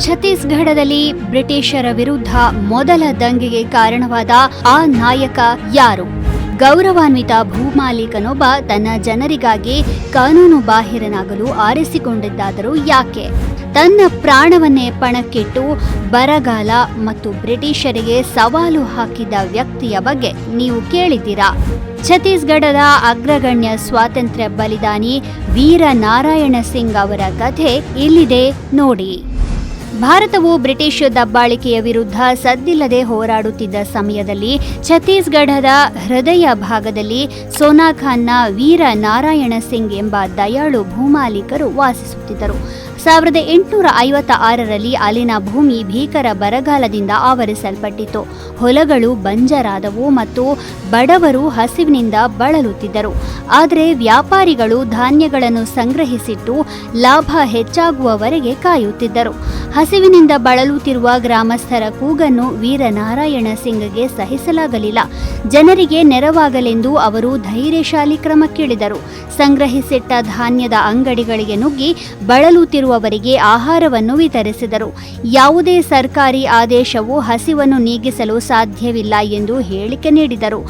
ಛತ್ತೀಸ್ಗಢದಲ್ಲಿ ಬ್ರಿಟಿಷರ ವಿರುದ್ಧ ಮೊದಲ ದಂಗೆಗೆ ಕಾರಣವಾದ ಆ ನಾಯಕ ಯಾರು? ಗೌರವಾನ್ವಿತ ಭೂಮಾಲೀಕನೊಬ್ಬ ತನ್ನ ಜನರಿಗಾಗಿ ಕಾನೂನು ಬಾಹಿರನಾಗಲು ಆರಿಸಿಕೊಂಡಿದ್ದಾದರೂ ಯಾಕೆ? ತನ್ನ ಪ್ರಾಣವನ್ನೇ ಪಣಕ್ಕಿಟ್ಟು ಬರಗಾಲ ಮತ್ತು ಬ್ರಿಟಿಷರಿಗೆ ಸವಾಲು ಹಾಕಿದ ವ್ಯಕ್ತಿಯ ಬಗ್ಗೆ ನೀವು ಕೇಳಿದ್ದೀರಾ? ಛತ್ತೀಸ್ಗಢದ ಅಗ್ರಗಣ್ಯ ಸ್ವಾತಂತ್ರ್ಯ ಬಲಿದಾನಿ ವೀರ ನಾರಾಯಣ ಸಿಂಗ್ ಅವರ ಕಥೆ ಇಲ್ಲಿದೆ ನೋಡಿ. ಭಾರತವು ಬ್ರಿಟಿಷ್ ದಬ್ಬಾಳಿಕೆಯ ವಿರುದ್ಧ ಸದ್ದಿಲ್ಲದೆ ಹೋರಾಡುತ್ತಿದ್ದ ಸಮಯದಲ್ಲಿ ಛತ್ತೀಸ್ಗಢದ ಹೃದಯ ಭಾಗದಲ್ಲಿ ಸೋನಾಖಾನ್ನ ವೀರ ನಾರಾಯಣ ಸಿಂಗ್ ಎಂಬ ದಯಾಳು ಭೂಮಾಲೀಕರು ವಾಸಿಸುತ್ತಿದ್ದರು. 1856ರಲ್ಲಿ ಅಲ್ಲಿನ ಭೂಮಿ ಭೀಕರ ಬರಗಾಲದಿಂದ ಆವರಿಸಲ್ಪಟ್ಟಿತ್ತು. ಹೊಲಗಳು ಬಂಜರಾದವು ಮತ್ತು ಬಡವರು ಹಸಿವಿನಿಂದ ಬಳಲುತ್ತಿದ್ದರು. ಆದರೆ ವ್ಯಾಪಾರಿಗಳು ಧಾನ್ಯಗಳನ್ನು ಸಂಗ್ರಹಿಸಿಟ್ಟು ಲಾಭ ಹೆಚ್ಚಾಗುವವರೆಗೆ ಕಾಯುತ್ತಿದ್ದರು. ಹಸಿವಿನಿಂದ ಬಳಲುತ್ತಿರುವ ಗ್ರಾಮಸ್ಥರ ಕೂಗನ್ನು ವೀರನಾರಾಯಣ ಸಿಂಗ್ಗೆ ಸಹಿಸಲಾಗಲಿಲ್ಲ. ಜನರಿಗೆ ನೆರವಾಗಲೆಂದು ಅವರು ಧೈರ್ಯಶಾಲಿ ಕ್ರಮಕ್ಕಿಳಿದರು. ಸಂಗ್ರಹಿಸಿಟ್ಟ ಧಾನ್ಯದ ಅಂಗಡಿಗಳಿಗೆ ನುಗ್ಗಿ ಬಳಲುತ್ತಿರುವವರಿಗೆ ಆಹಾರವನ್ನು ವಿತರಿಸಿದರು. ಯಾವುದೇ ಸರ್ಕಾರಿ ಆದೇಶವು ಹಸಿವನ್ನು ನೀಗಿಸಲು ಸಾಧ್ಯವಿಲ್ಲ ಎಂದು ಹೇಳಿಕೆ ನೀಡಿದರು.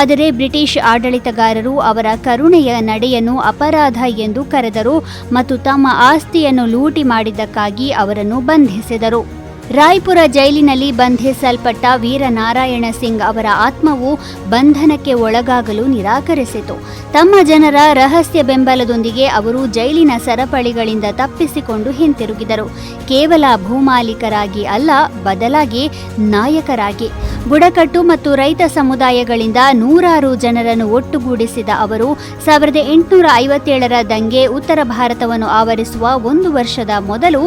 ಆದರೆ ಬ್ರಿಟಿಷ್ ಆಡಳಿತಗಾರರು ಅವರ ಕರುಣೆಯ ನಡೆಯನ್ನು ಅಪರಾಧ ಎಂದು ಕರೆದರು ಮತ್ತು ತಮ್ಮ ಆಸ್ತಿಯನ್ನು ಲೂಟಿ ಮಾಡಿದ್ದಕ್ಕಾಗಿ ಅವರನ್ನು ಬಂಧಿಸಿದರು. ರಾಯ್ಪುರ ಜೈಲಿನಲ್ಲಿ ಬಂಧಿಸಲ್ಪಟ್ಟ ವೀರನಾರಾಯಣ ಸಿಂಗ್ ಅವರ ಆತ್ಮವು ಬಂಧನಕ್ಕೆ ಒಳಗಾಗಲು ನಿರಾಕರಿಸಿತು. ತಮ್ಮ ಜನರ ರಹಸ್ಯ ಬೆಂಬಲದೊಂದಿಗೆ ಅವರು ಜೈಲಿನ ಸರಪಳಿಗಳಿಂದ ತಪ್ಪಿಸಿಕೊಂಡು ಹಿಂತಿರುಗಿದರು. ಕೇವಲ ಭೂಮಾಲೀಕರಾಗಿ ಅಲ್ಲ, ಬದಲಾಗಿ ನಾಯಕರಾಗಿ. ಬುಡಕಟ್ಟು ಮತ್ತು ರೈತ ಸಮುದಾಯಗಳಿಂದ ನೂರಾರು ಜನರನ್ನು ಒಟ್ಟುಗೂಡಿಸಿದ ಅವರು 1857ರ ದಂಗೆ ಉತ್ತರ ಭಾರತವನ್ನು ಆವರಿಸುವ 1 ವರ್ಷದ ಮೊದಲು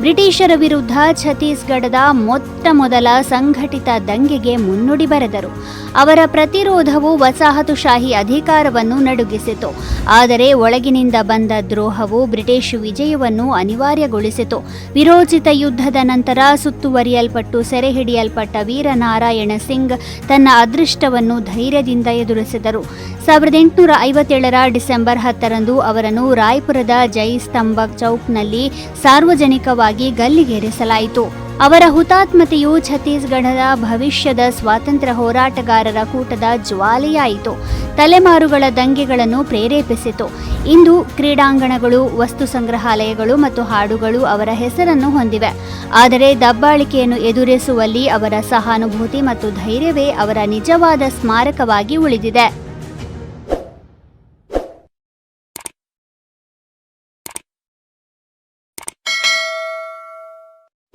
ಬ್ರಿಟಿಷರ ವಿರುದ್ಧ ಛತ್ತೀಸ್ಗಢದ ಮೊದಲ ಸಂಘಟಿತ ದಂಗೆಗೆ ಮುನ್ನುಡಿ ಬರೆದರು. ಅವರ ಪ್ರತಿರೋಧವು ವಸಾಹತುಶಾಹಿ ಅಧಿಕಾರವನ್ನು ನಡುಗಿಸಿತು. ಆದರೆ ಒಳಗಿನಿಂದ ಬಂದ ದ್ರೋಹವು ಬ್ರಿಟಿಷ್ ವಿಜಯವನ್ನು ಅನಿವಾರ್ಯಗೊಳಿಸಿತು. ವಿರೋಚಿತ ಯುದ್ಧದ ನಂತರ ಸುತ್ತುವರಿಯಲ್ಪಟ್ಟು ಸೆರೆಹಿಡಿಯಲ್ಪಟ್ಟ ವೀರನಾರಾಯಣ ಸಿಂಗ್ ತನ್ನ ಅದೃಷ್ಟವನ್ನು ಧೈರ್ಯದಿಂದ ಎದುರಿಸಿದರು. 1857ರ ಡಿಸೆಂಬರ್ 10ರಂದು ಅವರನ್ನು ರಾಯ್ಪುರದ ಜೈ ಸ್ತಂಭ ಚೌಕ್ನಲ್ಲಿ ಸಾರ್ವಜನಿಕವಾಗಿ ಗಲ್ಲಿಗೇರಿಸಲಾಯಿತು. ಅವರ ಹುತಾತ್ಮತೆಯು ಛತ್ತೀಸ್ಗಢದ ಭವಿಷ್ಯದ ಸ್ವಾತಂತ್ರ್ಯ ಹೋರಾಟಗಾರರ ಕೂಟದ ಜ್ವಾಲೆಯಾಯಿತು. ತಲೆಮಾರುಗಳ ದಂಗೆಗಳನ್ನು ಪ್ರೇರೇಪಿಸಿತು. ಇಂದು ಕ್ರೀಡಾಂಗಣಗಳು, ವಸ್ತು ಸಂಗ್ರಹಾಲಯಗಳು ಮತ್ತು ಹಾಡುಗಳು ಅವರ ಹೆಸರನ್ನು ಹೊಂದಿವೆ. ಆದರೆ ದಬ್ಬಾಳಿಕೆಯನ್ನು ಎದುರಿಸುವಲ್ಲಿ ಅವರ ಸಹಾನುಭೂತಿ ಮತ್ತು ಧೈರ್ಯವೇ ಅವರ ನಿಜವಾದ ಸ್ಮಾರಕವಾಗಿ ಉಳಿದಿದೆ.